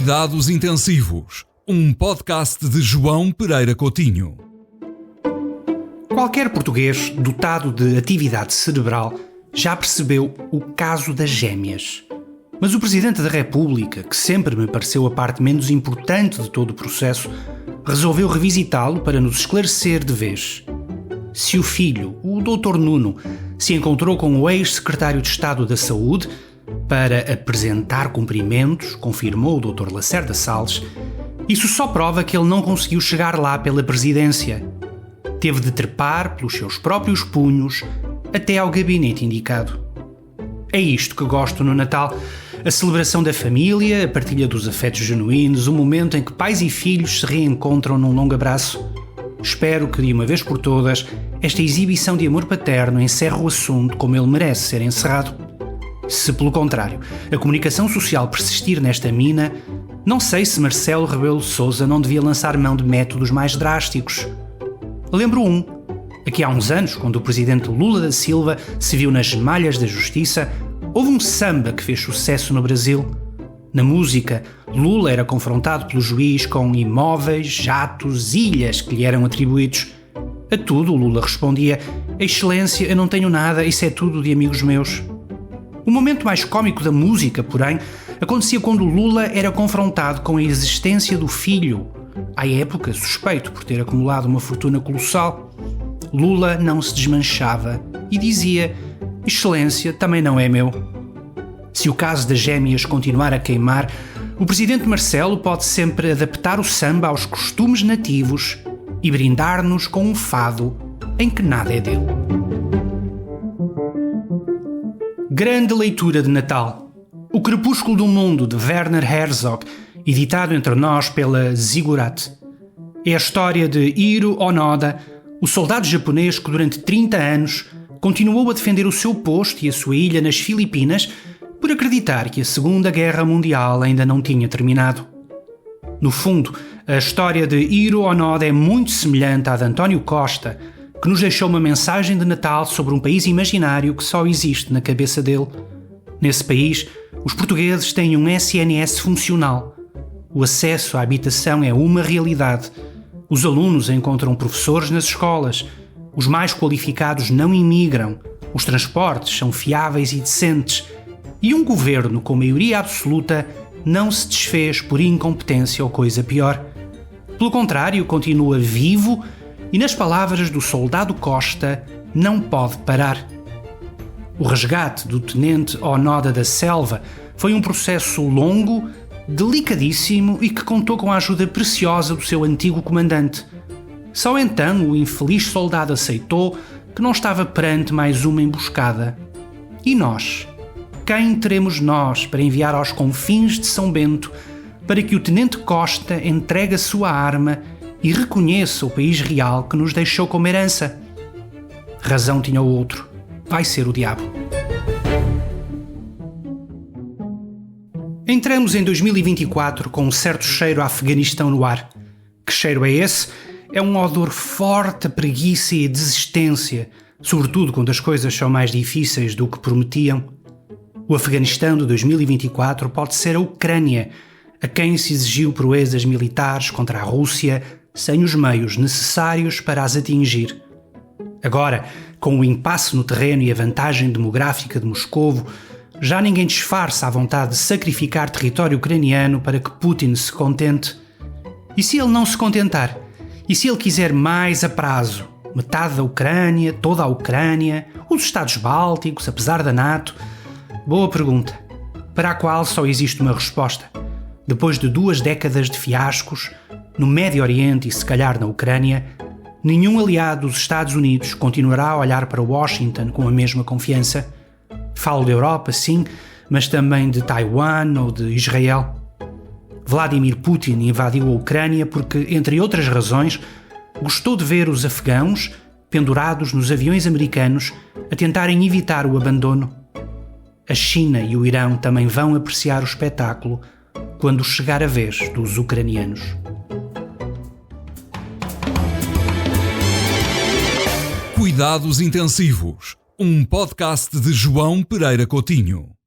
Cuidados Intensivos, um podcast de João Pereira Coutinho. Qualquer português dotado de atividade cerebral já percebeu o caso das gêmeas. Mas o Presidente da República, que sempre me pareceu a parte menos importante de todo o processo, resolveu revisitá-lo para nos esclarecer de vez. Se o filho, o Dr. Nuno, se encontrou com o ex-secretário de Estado da Saúde para apresentar cumprimentos, confirmou o Dr. Lacerda Salles, isso só prova que ele não conseguiu chegar lá pela presidência. Teve de trepar pelos seus próprios punhos até ao gabinete indicado. É isto que gosto no Natal: a celebração da família, a partilha dos afetos genuínos, o momento em que pais e filhos se reencontram num longo abraço. Espero que, de uma vez por todas, esta exibição de amor paterno encerre o assunto como ele merece ser encerrado. Se, pelo contrário, a comunicação social persistir nesta mina, não sei se Marcelo Rebelo de Sousa não devia lançar mão de métodos mais drásticos. Lembro aqui há uns anos, quando o presidente Lula da Silva se viu nas malhas da justiça, houve um samba que fez sucesso no Brasil. Na música, Lula era confrontado pelo juiz com imóveis, jatos, ilhas que lhe eram atribuídos. A tudo Lula respondia: "Excelência, eu não tenho nada, isso é tudo de amigos meus." O momento mais cómico da música, porém, acontecia quando Lula era confrontado com a existência do filho, à época suspeito por ter acumulado uma fortuna colossal. Lula não se desmanchava e dizia: "Excelência, também não é meu." Se o caso das gêmeas continuar a queimar, o presidente Marcelo pode sempre adaptar o samba aos costumes nativos e brindar-nos com um fado em que nada é dele. Grande leitura de Natal: O Crepúsculo do Mundo, de Werner Herzog, editado entre nós pela Ziggurat. É a história de Hiro Onoda, o soldado japonês que durante 30 anos continuou a defender o seu posto e a sua ilha nas Filipinas por acreditar que a Segunda Guerra Mundial ainda não tinha terminado. No fundo, a história de Hiro Onoda é muito semelhante à de António Costa, que nos deixou uma mensagem de Natal sobre um país imaginário que só existe na cabeça dele. Nesse país, os portugueses têm um SNS funcional. O acesso à habitação é uma realidade. Os alunos encontram professores nas escolas. Os mais qualificados não imigram. Os transportes são fiáveis e decentes. E um governo com maioria absoluta não se desfez por incompetência ou coisa pior. Pelo contrário, continua vivo e, nas palavras do soldado Costa, não pode parar. O resgate do tenente Onoda da Selva foi um processo longo, delicadíssimo e que contou com a ajuda preciosa do seu antigo comandante. Só então o infeliz soldado aceitou que não estava perante mais uma emboscada. E nós? Quem teremos nós para enviar aos confins de São Bento para que o tenente Costa entregue a sua arma e reconheça o país real que nos deixou como herança? Razão tinha o outro: vai ser o diabo. Entramos em 2024 com um certo cheiro a Afeganistão no ar. Que cheiro é esse? É um odor forte a preguiça e a desistência, sobretudo quando as coisas são mais difíceis do que prometiam. O Afeganistão de 2024 pode ser a Ucrânia, a quem se exigiu proezas militares contra a Rússia sem os meios necessários para as atingir. Agora, com o impasse no terreno e a vantagem demográfica de Moscovo, já ninguém disfarça a vontade de sacrificar território ucraniano para que Putin se contente. E se ele não se contentar? E se ele quiser mais a prazo? Metade da Ucrânia, toda a Ucrânia, os Estados Bálticos, apesar da NATO? Boa pergunta, para a qual só existe uma resposta. Depois de 2 décadas de fiascos, no Médio Oriente e se calhar na Ucrânia, nenhum aliado dos Estados Unidos continuará a olhar para Washington com a mesma confiança. Falo da Europa, sim, mas também de Taiwan ou de Israel. Vladimir Putin invadiu a Ucrânia porque, entre outras razões, gostou de ver os afegãos, pendurados nos aviões americanos, a tentarem evitar o abandono. A China e o Irão também vão apreciar o espetáculo quando chegar a vez dos ucranianos. Cuidados Intensivos, um podcast de João Pereira Coutinho.